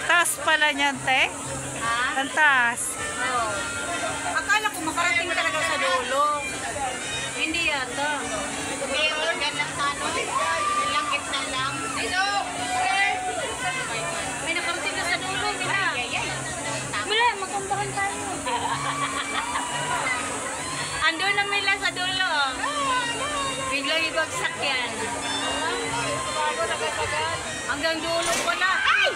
Taas pala niyan, te. Ha? Ang taas. Oo. Akala ko makarating talaga sa dulo. Hindi yata. Meron yan lang sa ano. Langit na lang. Ito! May nakarating na sa dulo. Wala, magkambahan tayo. Andun na may lang sa dulo. Biglang ibagsak yan. Hanggang dulo ko na. Ay!